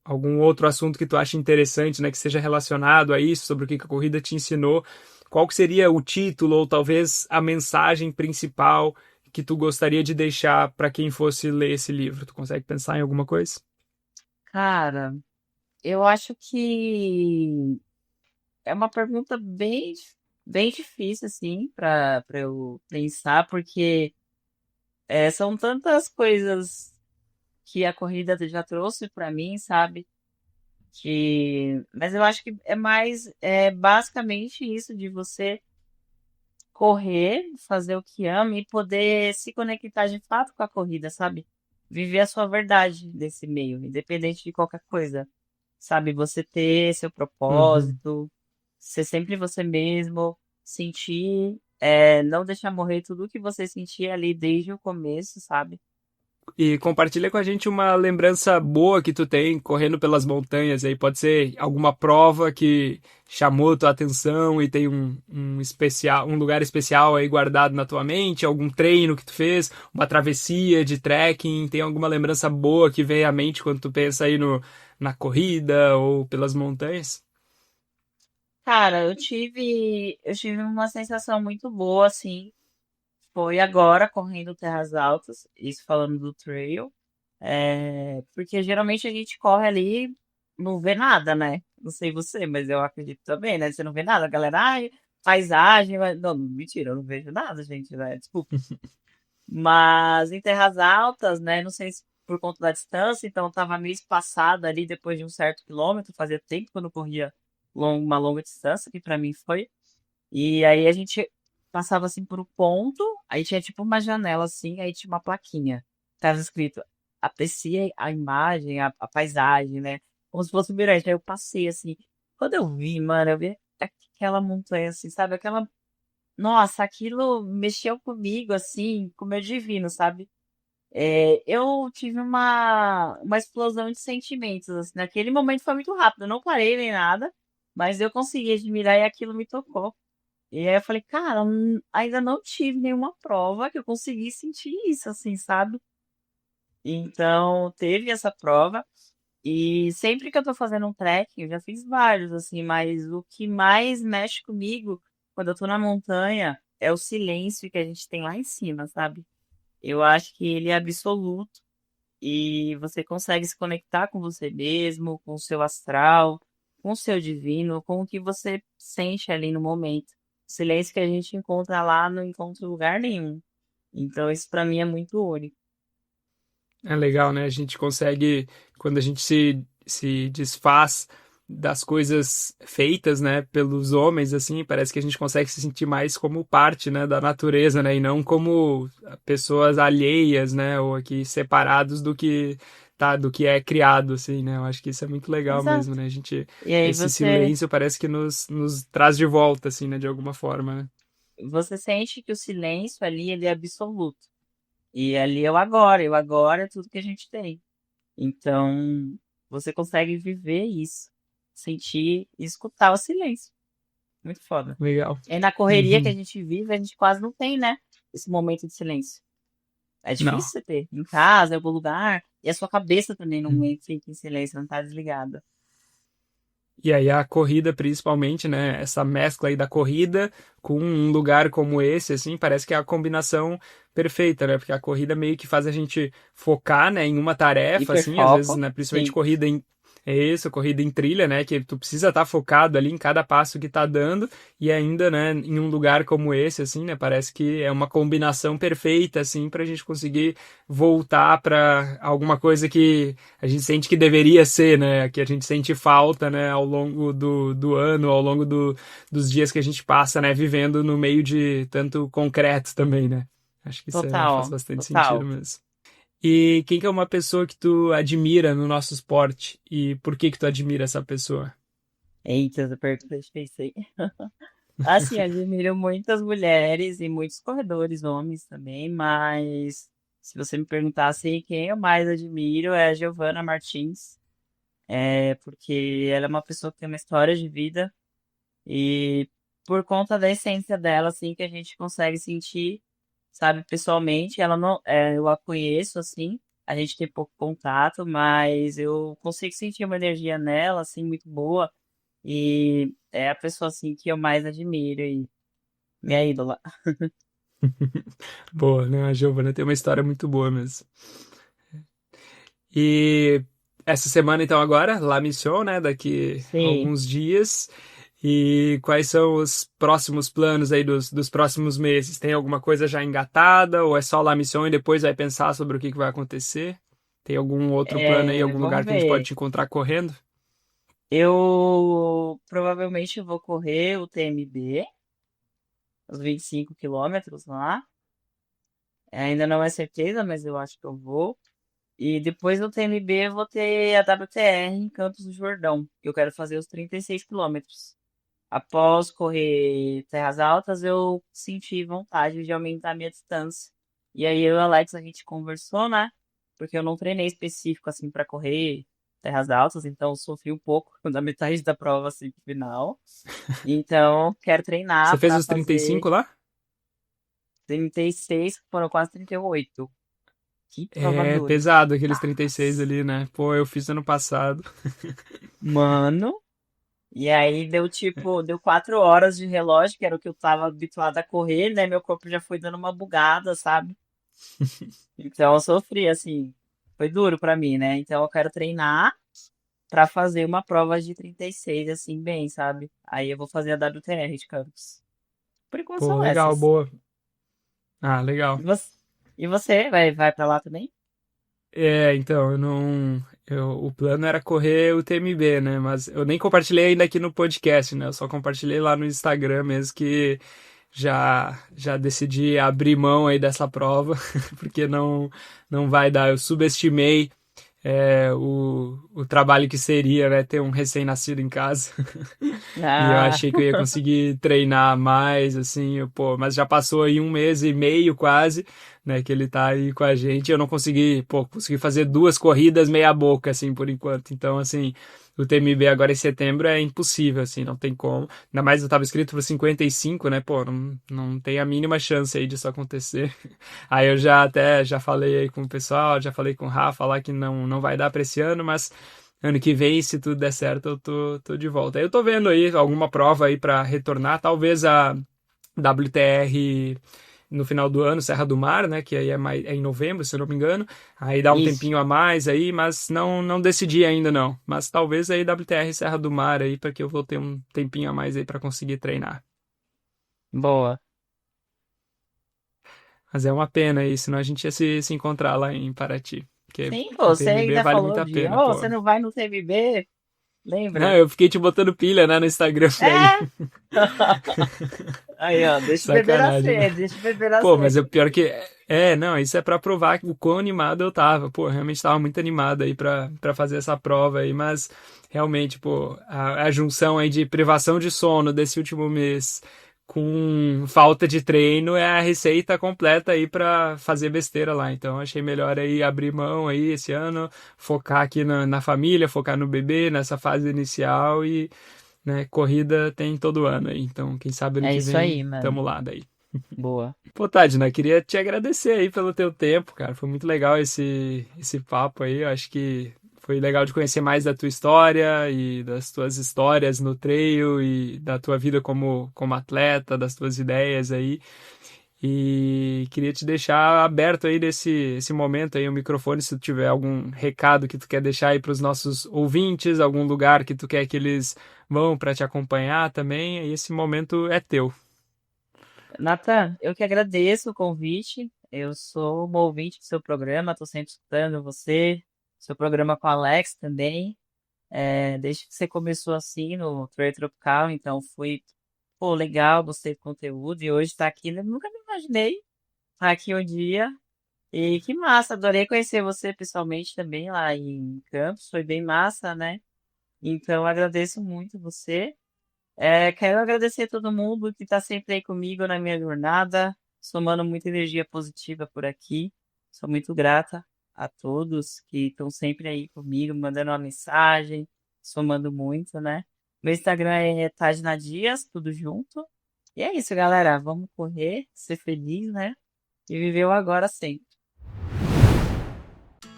algum outro assunto que tu acha interessante, né, que seja relacionado a isso, sobre o que a corrida te ensinou, qual que seria o título ou talvez a mensagem principal que tu gostaria de deixar para quem fosse ler esse livro? Tu consegue pensar em alguma coisa? Cara, eu acho que é uma pergunta bem difícil, assim, pra eu pensar, porque são tantas coisas que a corrida já trouxe pra mim, sabe? Mas eu acho que basicamente isso de você correr, fazer o que ama e poder se conectar de fato com a corrida, sabe? Viver a sua verdade nesse meio, independente de qualquer coisa, sabe? Você ter seu Uhum. propósito, ser sempre você mesmo, sentir, não deixar morrer tudo que você sentia ali desde o começo, sabe? E compartilha com a gente uma lembrança boa que tu tem correndo pelas montanhas aí. Pode ser alguma prova que chamou tua atenção e tem um especial, um lugar especial aí guardado na tua mente, algum treino que tu fez, uma travessia de trekking, tem alguma lembrança boa que vem à mente quando tu pensa aí no, na corrida ou pelas montanhas? Cara, eu tive uma sensação muito boa, assim, foi agora correndo Terras Altas, isso falando do trail. Porque geralmente a gente corre ali, não vê nada, né? Não sei você, mas eu acredito também, né? Você não vê nada, galera, ai, paisagem, não, mentira, eu não vejo nada, gente, né? Desculpa. Mas em Terras Altas, né? Não sei se por conta da distância, então eu tava meio espaçada ali depois de um certo quilômetro, fazia tempo que eu não corria uma longa distância, que pra mim foi. E aí a gente passava assim por um ponto, aí tinha tipo uma janela assim, aí tinha uma plaquinha. Tava escrito, aprecie a imagem, a paisagem, né? Como se fosse um mirante. Aí eu passei assim. Quando eu vi, mano, eu vi aquela montanha assim, sabe? Aquela. Nossa, aquilo mexeu comigo, assim, com o meu divino, sabe? Eu tive uma explosão de sentimentos, assim. Naquele momento foi muito rápido, eu não parei nem nada, mas eu consegui admirar e aquilo me tocou. E aí eu falei, cara, ainda não tive nenhuma prova que eu consegui sentir isso, assim, sabe? Então, teve essa prova. E sempre que eu tô fazendo um trekking, eu já fiz vários, assim, mas o que mais mexe comigo quando eu tô na montanha é o silêncio que a gente tem lá em cima, sabe? Eu acho que ele é absoluto e você consegue se conectar com você mesmo, com o seu astral, com o seu divino, com o que você sente ali no momento. O silêncio que a gente encontra lá não encontra em lugar nenhum. Então, isso pra mim é muito único. É legal, né? A gente consegue, quando a gente se desfaz das coisas feitas, né, pelos homens, assim, parece que a gente consegue se sentir mais como parte, né, da natureza, né, e não como pessoas alheias, né, ou aqui separados do que tá, do que é criado, assim, né? Eu acho que isso é muito legal mesmo, Exato. né? A gente, E aí esse silêncio parece que nos traz de volta, assim, né, de alguma forma, né? você sente que o silêncio ali, ele é absoluto. E ali é o agora é tudo que a gente tem. Então, você consegue viver isso, sentir e escutar o silêncio. Muito foda. Legal. E aí, na correria que a Uhum. gente vive, a gente quase não tem, né? Esse momento de silêncio. É Não. difícil você ter. Em casa, em algum lugar. E a sua cabeça também não Uhum. fica em silêncio, não tá desligada. E aí a corrida, principalmente, né? Essa mescla aí da corrida com um lugar como esse, assim, parece que é a combinação perfeita, né? Porque a corrida meio que faz a gente focar, né, em uma tarefa, assim, às vezes, Hiperfoco, né, principalmente sim. corrida em É isso, corrida em trilha, né? Que tu precisa estar focado ali em cada passo que tá dando e ainda, né, em um lugar como esse, assim, né? Parece que é uma combinação perfeita, assim, pra gente conseguir voltar para alguma coisa que a gente sente que deveria ser, né? Que a gente sente falta, né, ao longo do ano, ao longo dos dias que a gente passa, né, vivendo no meio de tanto concreto também, né? Acho que isso faz Total, bastante sentido total. mesmo. E quem que é uma pessoa que tu admira no nosso esporte e por que que tu admira essa pessoa? Eita, essa pergunta é difícil, hein? Assim, admiro muitas mulheres e muitos corredores, homens também, mas se você me perguntasse quem eu mais admiro é a Giovanna Martins, porque ela é uma pessoa que tem uma história de vida e por conta da essência dela, assim, que a gente consegue sentir, sabe, pessoalmente, ela não, eu a conheço, assim, a gente tem pouco contato, mas eu consigo sentir uma energia nela, assim, muito boa, e é a pessoa, assim, que eu mais admiro e minha ídola. Boa, né? A Giovana tem uma história muito boa mesmo. E essa semana, então, agora, La Mission, né? Daqui a Sim, alguns dias. E quais são os próximos planos aí dos próximos meses? Tem alguma coisa já engatada ou é só La Mission e depois vai pensar sobre o que vai acontecer? Tem algum outro plano aí, algum lugar vamos que a gente pode ver. te encontrar correndo? Eu provavelmente vou correr o TMB, os 25 quilômetros lá. Ainda não é certeza, mas eu acho que eu vou. E depois do TMB eu vou ter a WTR em Campos do Jordão, que eu quero fazer os 36 quilômetros. Após correr Terras Altas, eu senti vontade de aumentar a minha distância. E aí eu e o Alex a gente conversou, né? Porque eu não treinei específico assim para correr Terras Altas, então eu sofri um pouco na metade da prova assim pro final. Então, quero Você treinar fez para os fazer 35 lá? 36, foram quase 38. Que prova É dura. pesado aqueles 36 Nossa. ali, né? Pô, eu fiz ano passado. Mano. E aí deu tipo, deu 4 horas de relógio, que era o que eu tava habituada a correr, né? Meu corpo já foi dando uma bugada, sabe? Então eu sofri, assim, foi duro pra mim, né? Então eu quero treinar pra fazer uma prova de 36 assim, bem, sabe? Aí eu vou fazer a WTR de Campos. Por enquanto Pô, são legal, essas. boa. Ah, legal. E você, e você vai pra lá também? É, então, eu não. O plano era correr o TMB, né? Mas eu nem compartilhei ainda aqui no podcast, né? Eu só compartilhei lá no Instagram mesmo que já decidi abrir mão aí dessa prova, porque não vai dar. Eu subestimei o trabalho que seria, né, ter um recém-nascido em casa. E eu Ah, achei que eu ia conseguir treinar mais, assim, pô, mas já passou aí um mês e meio quase, né, que ele tá aí com a gente. Eu não consegui, pô, consegui fazer duas corridas meia boca, assim, por enquanto. Então, assim, o TMB agora em setembro é impossível, assim, não tem como. Ainda mais eu tava escrito para 55, né, pô, não tem a mínima chance aí disso acontecer. Aí eu já falei aí com o pessoal, já falei com o Rafa lá que não vai dar para esse ano, mas ano que vem, se tudo der certo, eu tô de volta. Aí eu tô vendo aí alguma prova aí para retornar, talvez a WTR no final do ano, Serra do Mar, né, que aí é em novembro, se eu não me engano. Aí dá um isso. tempinho a mais aí, mas não decidi ainda não. Mas talvez aí WTR Serra do Mar aí, para que eu vou ter um tempinho a mais aí para conseguir treinar. Boa. Mas é uma pena aí, senão a gente ia se encontrar lá em Paraty. Porque Sim, pô, o você TMB ainda vale falou muito a de, pena, oh, pô. você não vai no TMB? Não, Lembra? eu fiquei te botando pilha, né, no Instagram pra ir. É! Aí, ó, deixa o bebê Sacanagem, né? nascer, deixa o bebê Pô, nascer. mas o pior que. Não, isso é pra provar o quão animado eu tava. Pô, eu realmente tava muito animado aí pra fazer essa prova aí, mas realmente, pô, a junção aí de privação de sono desse último mês com falta de treino é a receita completa aí pra fazer besteira lá. Então, achei melhor aí abrir mão aí esse ano, focar aqui na família, focar no bebê, nessa fase inicial e, né, corrida tem todo ano aí. Então, quem sabe ano É que isso vem, aí, mano. tamo lá daí. Boa. Pô, Tadna, queria te agradecer aí pelo teu tempo, cara. Foi muito legal esse papo aí. Eu acho que foi legal de conhecer mais da tua história e das tuas histórias no trail e da tua vida como atleta, das tuas ideias aí. E queria te deixar aberto aí esse momento aí, o microfone, se tu tiver algum recado que tu quer deixar aí para os nossos ouvintes, algum lugar que tu quer que eles vão para te acompanhar também, aí esse momento é teu. Nathan, eu que agradeço o convite. Eu sou uma ouvinte do seu programa, estou sempre escutando você, seu programa com o Alex também. Desde que você começou assim no Trail Tropical, então foi, pô, legal, gostei do conteúdo e hoje está aqui, né? Nunca me imaginei estar aqui um dia. E que massa, adorei conhecer você pessoalmente também lá em Campos, foi bem massa, né? Então agradeço muito você. Quero agradecer a todo mundo que está sempre aí comigo na minha jornada, somando muita energia positiva por aqui. Sou muito grata a todos que estão sempre aí comigo, mandando uma mensagem, somando muito, né? Meu Instagram é Tadna Dias, tudo junto. E é isso, galera. Vamos correr, ser feliz, né? E viver o agora sempre.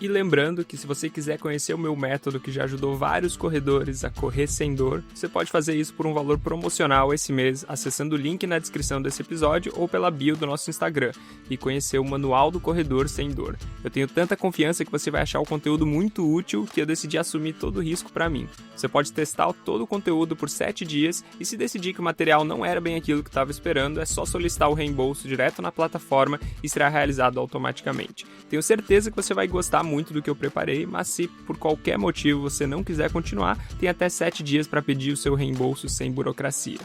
E lembrando que se você quiser conhecer o meu método que já ajudou vários corredores a correr sem dor, você pode fazer isso por um valor promocional esse mês, acessando o link na descrição desse episódio ou pela bio do nosso Instagram e conhecer o Manual do Corredor Sem Dor. Eu tenho tanta confiança que você vai achar o conteúdo muito útil que eu decidi assumir todo o risco para mim. Você pode testar todo o conteúdo por 7 dias e se decidir que o material não era bem aquilo que estava esperando, é só solicitar o reembolso direto na plataforma e será realizado automaticamente. Tenho certeza que você vai gostar muito do que eu preparei, mas se por qualquer motivo você não quiser continuar, tem até 7 dias para pedir o seu reembolso sem burocracia.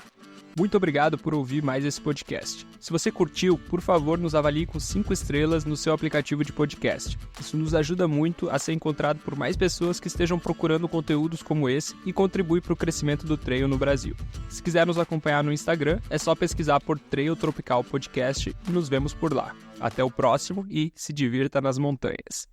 Muito obrigado por ouvir mais esse podcast. Se você curtiu, por favor, nos avalie com 5 estrelas no seu aplicativo de podcast. Isso nos ajuda muito a ser encontrado por mais pessoas que estejam procurando conteúdos como esse e contribui para o crescimento do trail no Brasil. Se quiser nos acompanhar no Instagram, é só pesquisar por Trail Tropical Podcast e nos vemos por lá. Até o próximo e se divirta nas montanhas.